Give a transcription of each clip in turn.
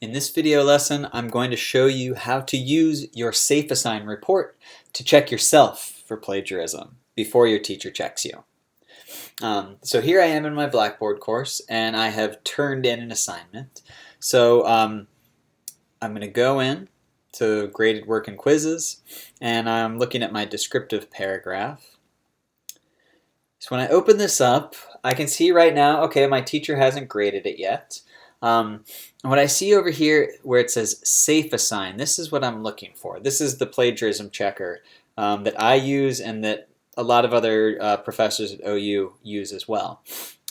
In this video lesson, I'm going to show you how to use your SafeAssign report to check yourself for plagiarism before your teacher checks you. So here I am in my Blackboard course, and I have turned in an assignment. So I'm going to go in to graded work and quizzes, and I'm looking at my descriptive paragraph. So when I open this up, I can see right now, okay, my teacher hasn't graded it yet. And what I see over here where it says SafeAssign, this is what I'm looking for. This is the plagiarism checker that I use and that a lot of other professors at OU use as well.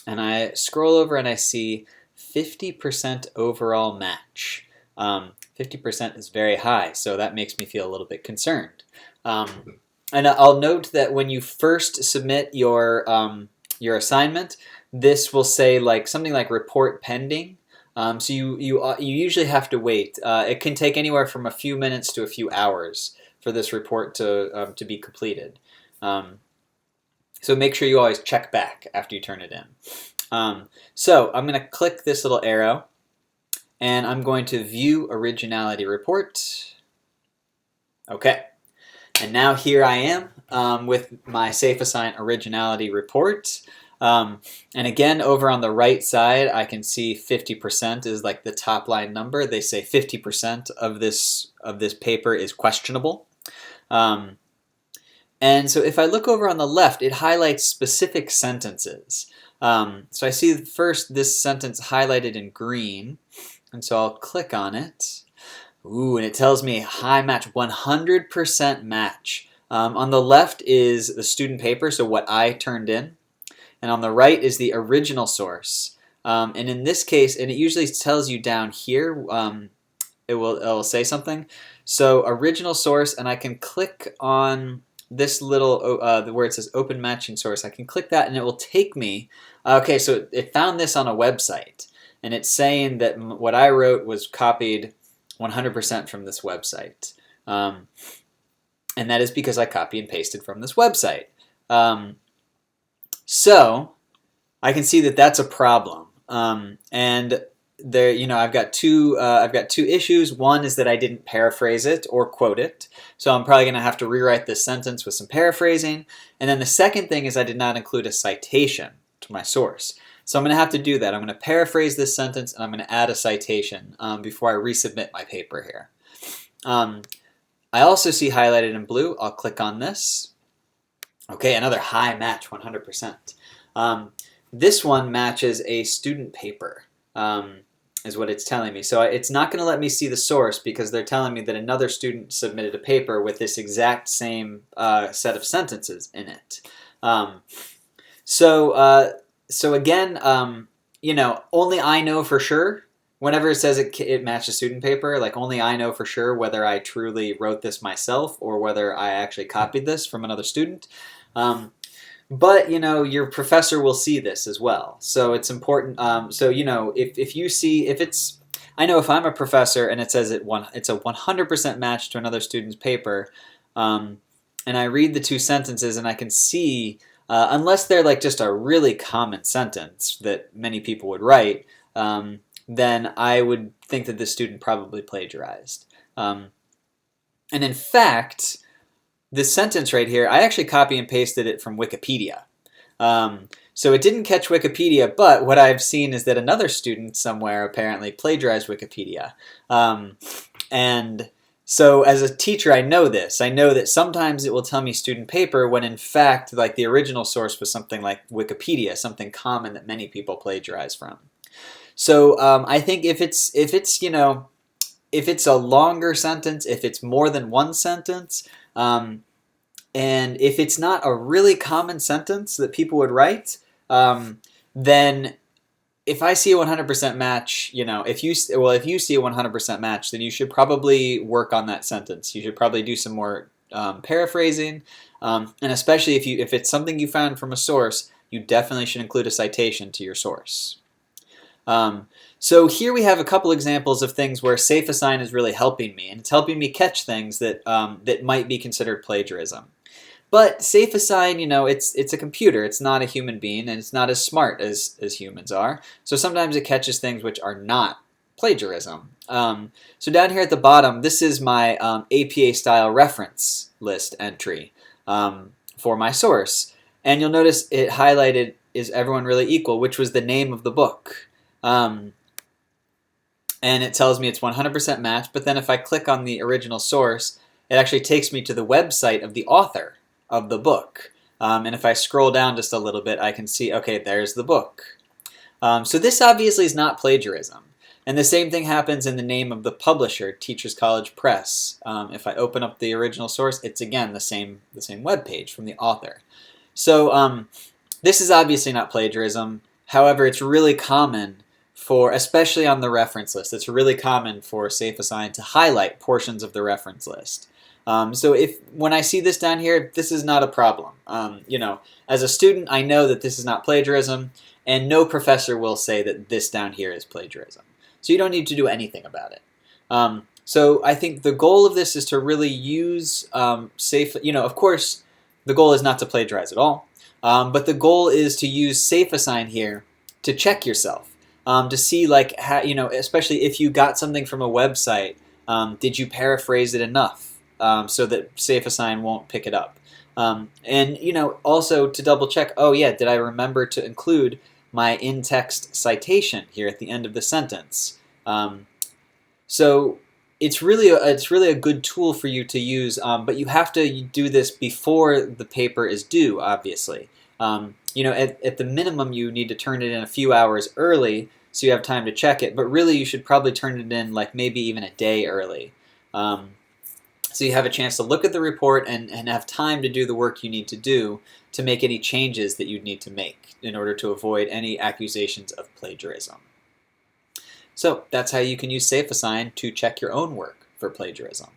And I scroll over and I see 50% overall match. 50% is very high, so that makes me feel a little bit concerned. And I'll note that when you first submit your assignment, this will say something like report pending. So you usually have to wait. It can take anywhere from a few minutes to a few hours for this report to be completed. So make sure you always check back after you turn it in. So I'm going to click this little arrow, and I'm going to view Originality report. Okay, and now here I am with my SafeAssign Originality report. And again, over on the right side, I can see 50% is like the top line number. They say 50% of this paper is questionable. And so if I look over on the left, it highlights specific sentences. So I see first this sentence highlighted in green, and so I'll click on it. Ooh, and it tells me high match, 100% match. On the left is the student paper, so what I turned in. And on the right is the original source. And in this case, and it usually tells you down here, it will say something. So original source, and I can click on this little, where it says open matching source. I can click that and it will take me, okay, so it found this on a website. And it's saying that what I wrote was copied 100% from this website. And that is because I copy and pasted from this website. So I can see that that's a problem, and there, I've got two issues. One is that I didn't paraphrase it or quote it, so I'm probably going to have to rewrite this sentence with some paraphrasing. And then the second thing is I did not include a citation to my source, so I'm going to have to do that. I'm going to paraphrase this sentence and I'm going to add a citation before I resubmit my paper here. I also see highlighted in blue. I'll click on this. Okay, another high match, 100%. This one matches a student paper, is what it's telling me. So it's not going to let me see the source because they're telling me that another student submitted a paper with this exact same set of sentences in it. So again, only I know for sure. Whenever it says it matches student paper, only I know for sure whether I truly wrote this myself or whether I actually copied this from another student. But your professor will see this as well, so it's important. So if you see, I know if I'm a professor and it says it's a 100% match to another student's paper, and I read the two sentences and I can see, unless they're just a really common sentence that many people would write, then I would think that the student probably plagiarized. And in fact, this sentence right here, I actually copy and pasted it from Wikipedia. So it didn't catch Wikipedia, but what I've seen is that another student somewhere apparently plagiarized Wikipedia. And so as a teacher, I know this. I know that sometimes it will tell me student paper when in fact the original source was something like Wikipedia, something common that many people plagiarize from. So I think if it's a longer sentence, if it's more than one sentence, and if it's not a really common sentence that people would write, then if I see a 100% match, if you see a 100% match, then you should probably work on that sentence. You should probably do some more paraphrasing, and especially if it's something you found from a source, you definitely should include a citation to your source. So here we have a couple examples of things where SafeAssign is really helping me, and it's helping me catch things that might be considered plagiarism. But SafeAssign, it's a computer. It's not a human being, and it's not as smart as humans are. So sometimes it catches things which are not plagiarism. So down here at the bottom, this is my APA style reference list entry for my source. And you'll notice it highlighted "Is everyone really equal?" which was the name of the book. And it tells me it's 100% matched, but then if I click on the original source, it actually takes me to the website of the author of the book. And if I scroll down just a little bit, I can see, okay, there's the book. So this obviously is not plagiarism. And the same thing happens in the name of the publisher, Teachers College Press. If I open up the original source, it's again the same web page from the author. So this is obviously not plagiarism. However, it's really common for, especially on the reference list, it's really common for SafeAssign to highlight portions of the reference list. So when I see this down here, this is not a problem. As a student, I know that this is not plagiarism, and no professor will say that this down here is plagiarism. So you don't need to do anything about it. So I think the goal of this is to really use of course, the goal is not to plagiarize at all, but the goal is to use SafeAssign here to check yourself, to see especially if you got something from a website, did you paraphrase it enough so that SafeAssign won't pick it up? And also to double check, oh yeah, did I remember to include my in-text citation here at the end of the sentence? So it's really a good tool for you to use, but you have to do this before the paper is due, obviously. At the minimum, you need to turn it in a few hours early so you have time to check it, but really you should probably turn it in like maybe even a day early. So you have a chance to look at the report and have time to do the work you need to do to make any changes that you need to make in order to avoid any accusations of plagiarism. So that's how you can use SafeAssign to check your own work for plagiarism.